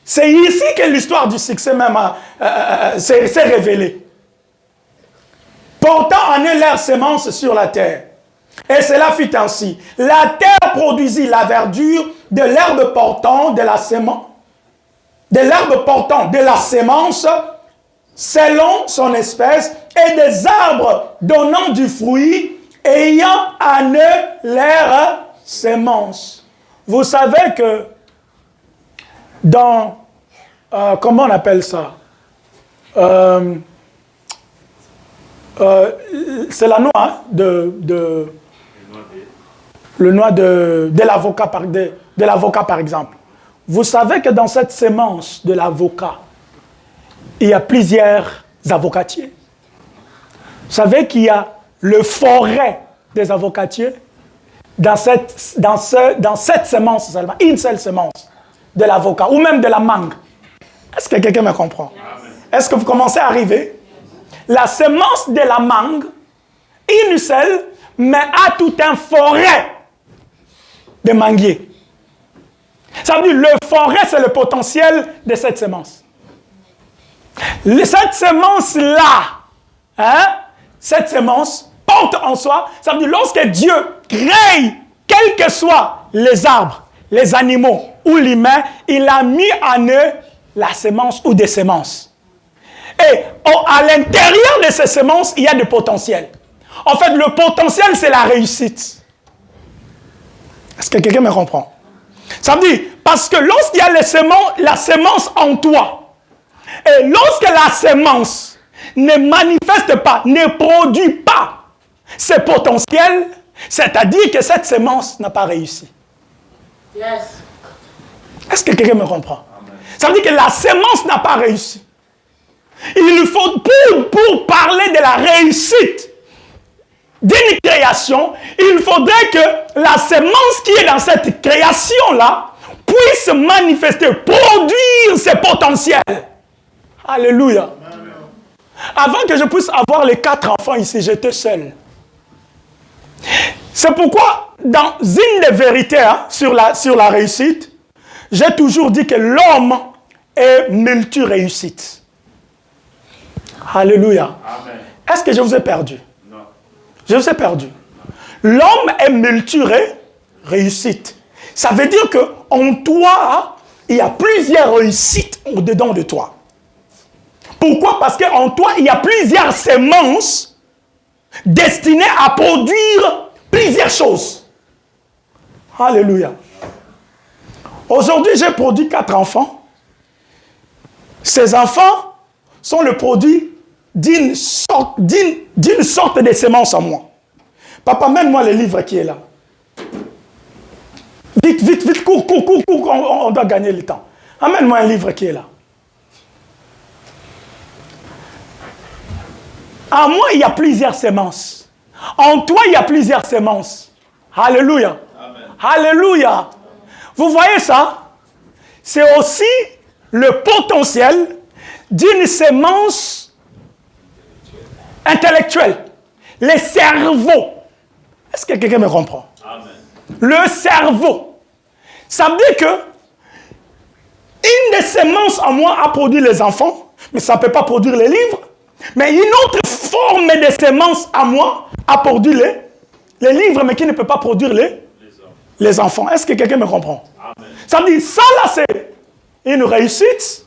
C'est ici que l'histoire du succès même s'est révélée. Portant en eux leur semence sur la terre. Et cela fut ainsi. La terre produisit la verdure de l'herbe portant de la semence, selon son espèce, et des arbres donnant du fruit, ayant en eux leur semence. Vous savez que dans, comment on appelle ça? C'est la noix le noix de l'avocat par exemple. Vous savez que dans cette semence de l'avocat, il y a plusieurs avocatiers. Vous savez qu'il y a le forêt des avocatiers dans cette semence seulement, une seule semence de l'avocat ou même de la mangue. Est-ce que quelqu'un me comprend? Est-ce que vous commencez à arriver? La semence de la mangue, une seule, mais a tout un forêt de manguiers. Ça veut dire le forêt, c'est le potentiel de cette semence. Cette semence-là, cette semence porte en soi, ça veut dire lorsque Dieu crée, quels que soient les arbres, les animaux ou l'humain, il a mis en eux la semence ou des semences. Et à l'intérieur de ces semences, il y a du potentiel. En fait, le potentiel, c'est la réussite. Est-ce que quelqu'un me comprend? Ça veut dire, parce que lorsqu'il y a la semence en toi, et lorsque la semence ne manifeste pas, ne produit pas ses potentiels, c'est-à-dire que cette semence n'a pas réussi. Yes. Est-ce que quelqu'un me comprend? Ça veut dire que la semence n'a pas réussi. Il faut, pour parler de la réussite d'une création, il faudrait que la semence qui est dans cette création-là puisse manifester, produire ses potentiels. Alléluia. Avant que je puisse avoir les 4 enfants ici, j'étais seul. C'est pourquoi, dans une des vérités sur la réussite, j'ai toujours dit que l'homme est multi-réussite. Alléluia. Amen. Est-ce que je vous ai perdu? Non. Je vous ai perdu. L'homme est multi-réussite. Ça veut dire qu'en toi, il y a plusieurs réussites au-dedans de toi. Pourquoi? Parce qu'en toi, il y a plusieurs semences destinées à produire plusieurs choses. Alléluia. Aujourd'hui, j'ai produit 4 enfants. Ces enfants sont le produit d'une sorte de semence en moi. Papa, mène-moi le livre qui est là. Vite, cours, on doit gagner le temps. Amène-moi un livre qui est là. En moi, il y a plusieurs semences. En toi, il y a plusieurs semences. Alléluia. Amen. Alléluia. Vous voyez ça? C'est aussi le potentiel d'une semence intellectuelle. Le cerveau. Est-ce que quelqu'un me comprend? Amen. Le cerveau. Ça veut dire que une des semences en moi a produit les enfants, mais ça ne peut pas produire les livres. Mais une autre forme de semence à moi a produit les livres, mais qui ne peut pas produire les enfants. Est-ce que quelqu'un me comprend? Amen. Ça veut dire, ça là, c'est une réussite.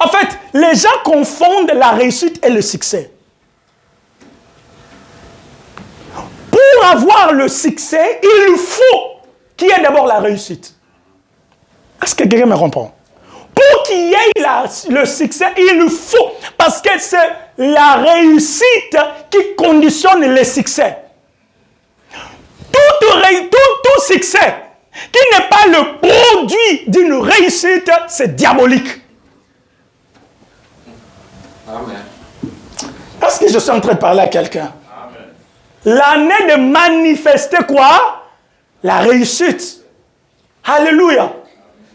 En fait, les gens confondent la réussite et le succès. Pour avoir le succès, il faut qu'il y ait d'abord la réussite. Est-ce que quelqu'un me comprend? Pour qu'il y ait le succès, il faut. Parce que c'est la réussite qui conditionne le succès. Tout succès qui n'est pas le produit d'une réussite, c'est diabolique. Amen. Est-ce que je suis en train de parler à quelqu'un? L'année de manifester quoi? La réussite. Alléluia.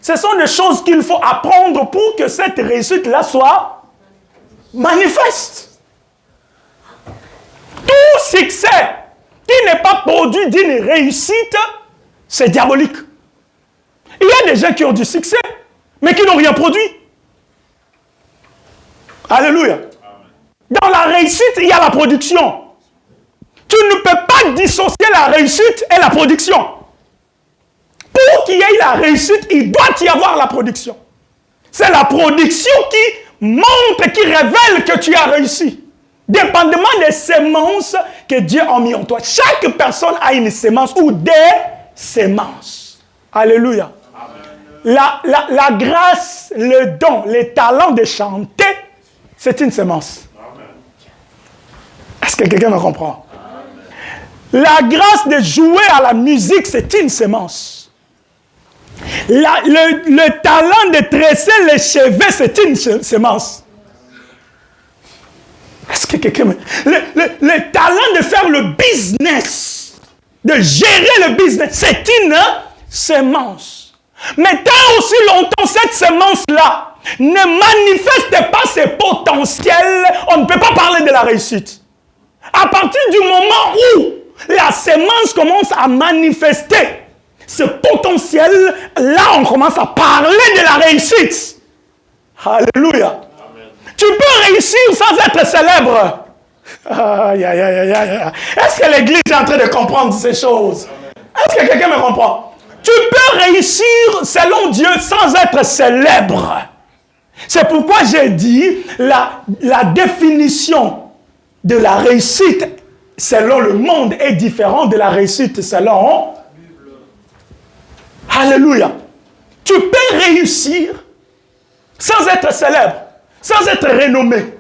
Ce sont des choses qu'il faut apprendre pour que cette réussite-là soit manifeste. Tout succès qui n'est pas produit d'une réussite, c'est diabolique. Il y a des gens qui ont du succès, mais qui n'ont rien produit. Alléluia. Dans la réussite, il y a la production. Tu ne peux pas dissocier la réussite et la production. Pour qu'il y ait la réussite, il doit y avoir la production. C'est la production qui montre, qui révèle que tu as réussi. Dépendamment des semences que Dieu a mis en toi. Chaque personne a une semence ou des semences. Alléluia. La grâce, le don, le talent de chanter, c'est une semence. Est-ce que quelqu'un me comprend? La grâce de jouer à la musique, c'est une semence. Le talent de tresser les cheveux, c'est une semence. Est-ce que quelqu'un me... Le talent de faire le business, de gérer le business, c'est une semence. Mais tant aussi longtemps cette semence-là ne manifeste pas ses potentiels, on ne peut pas parler de la réussite. À partir du moment où la semence commence à manifester ce potentiel, là on commence à parler de la réussite. Alléluia. Amen. Tu peux réussir sans être célèbre. Est-ce que l'Église est en train de comprendre ces choses? Est-ce que quelqu'un me comprend? Tu peux réussir selon Dieu sans être célèbre. C'est pourquoi j'ai dit la définition de la réussite selon le monde est différente de la réussite selon... Alléluia. Tu peux réussir sans être célèbre, sans être renommé.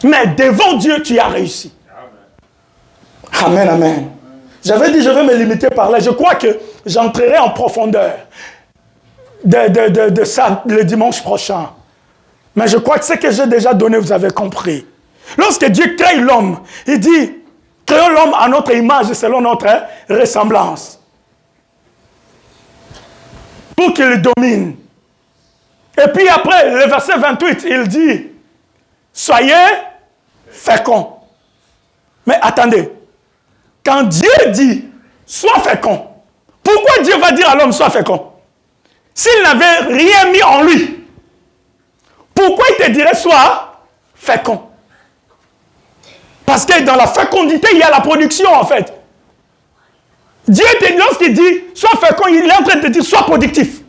Mais devant Dieu, tu as réussi. Amen, amen. J'avais dit, je vais me limiter par là. Je crois que j'entrerai en profondeur de ça le dimanche prochain. Mais je crois que ce que j'ai déjà donné, vous avez compris. Lorsque Dieu crée l'homme, il dit, créons l'homme à notre image et selon notre ressemblance. Pour qu'il domine. Et puis après, le verset 28, il dit, soyez féconds. Mais attendez, quand Dieu dit, sois fécond, pourquoi Dieu va dire à l'homme, sois fécond? S'il n'avait rien mis en lui, pourquoi il te dirait, sois fécond? Parce que dans la fécondité, il y a la production en fait. Dieu, lorsqu'il dit, sois fécond, il est en train de te dire, sois productif.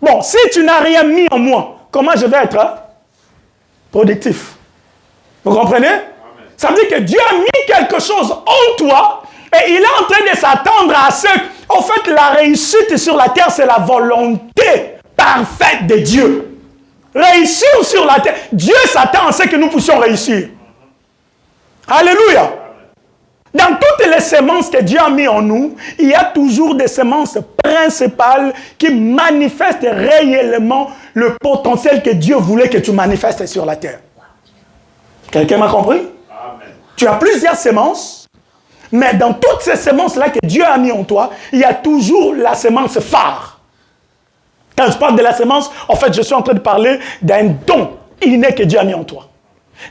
Bon, si tu n'as rien mis en moi, comment je vais être productif? Vous comprenez? Amen. Ça veut dire que Dieu a mis quelque chose en toi et il est en train de s'attendre à ce... En fait, la réussite sur la terre, c'est la volonté parfaite de Dieu. Réussir sur la terre. Dieu s'attend à ce que nous puissions réussir. Alléluia. Dans toutes les semences que Dieu a mis en nous, il y a toujours des semences principales qui manifestent réellement le potentiel que Dieu voulait que tu manifestes sur la terre. Quelqu'un m'a compris? Amen. Tu as plusieurs semences, mais dans toutes ces semences-là que Dieu a mis en toi, il y a toujours la semence phare. Quand je parle de la semence, en fait, je suis en train de parler d'un don inné que Dieu a mis en toi.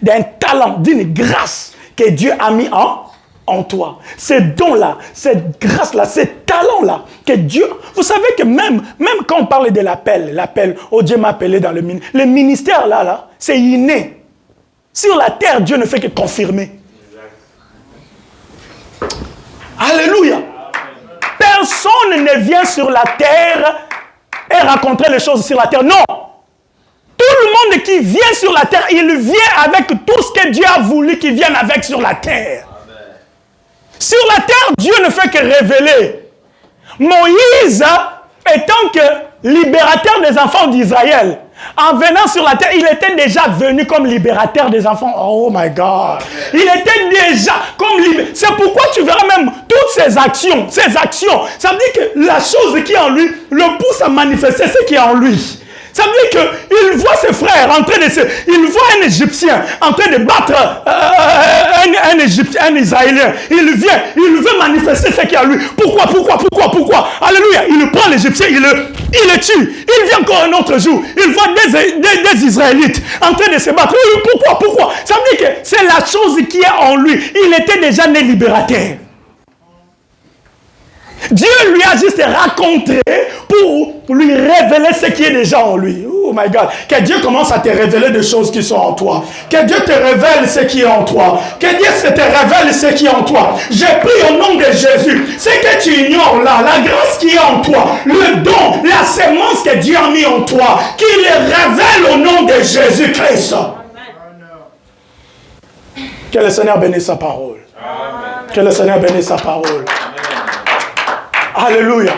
D'un talent, d'une grâce que Dieu a mis en toi. Ces dons-là, cette grâce-là, ces talents-là, que Dieu... Vous savez que même quand on parle de l'appel, oh Dieu m'a appelé dans le ministère là, c'est inné. Sur la terre, Dieu ne fait que confirmer. Alléluia. Personne ne vient sur la terre et rencontrer les choses sur la terre. Non. qui vient sur la terre, il vient avec tout ce que Dieu a voulu qu'il vienne avec sur la terre. Amen. Sur la terre, Dieu ne fait que révéler. Moïse, étant que libérateur des enfants d'Israël, en venant sur la terre, il était déjà venu comme libérateur des enfants. Oh my God. Il était déjà comme libérateur. C'est pourquoi tu verras même toutes ces actions. Ça veut dire que la chose qui est en lui le pousse à manifester ce qui est en lui. Ça veut dire qu'il voit ses frères en train de se... Il voit un Égyptien en train de battre un Égyptien, un Israélien. Il vient, il veut manifester ce qui est en lui. Pourquoi? Alléluia. Il prend l'Égyptien, il le tue. Il vient encore un autre jour. Il voit des Israélites en train de se battre. Pourquoi? Ça veut dire que c'est la chose qui est en lui. Il était déjà né libérateur. Dieu lui a juste raconté pour lui révéler ce qui est déjà en lui. Oh my God. Que Dieu commence à te révéler des choses qui sont en toi. Que Dieu te révèle ce qui est en toi. Que Dieu te révèle ce qui est en toi. J'ai pris au nom de Jésus ce que tu ignores là, la grâce qui est en toi, le don, la sémence que Dieu a mis en toi, qu'il le révèle au nom de Jésus-Christ. Que le Seigneur bénisse sa parole. Amen. Que le Seigneur bénisse sa parole. Amen. Alléluia.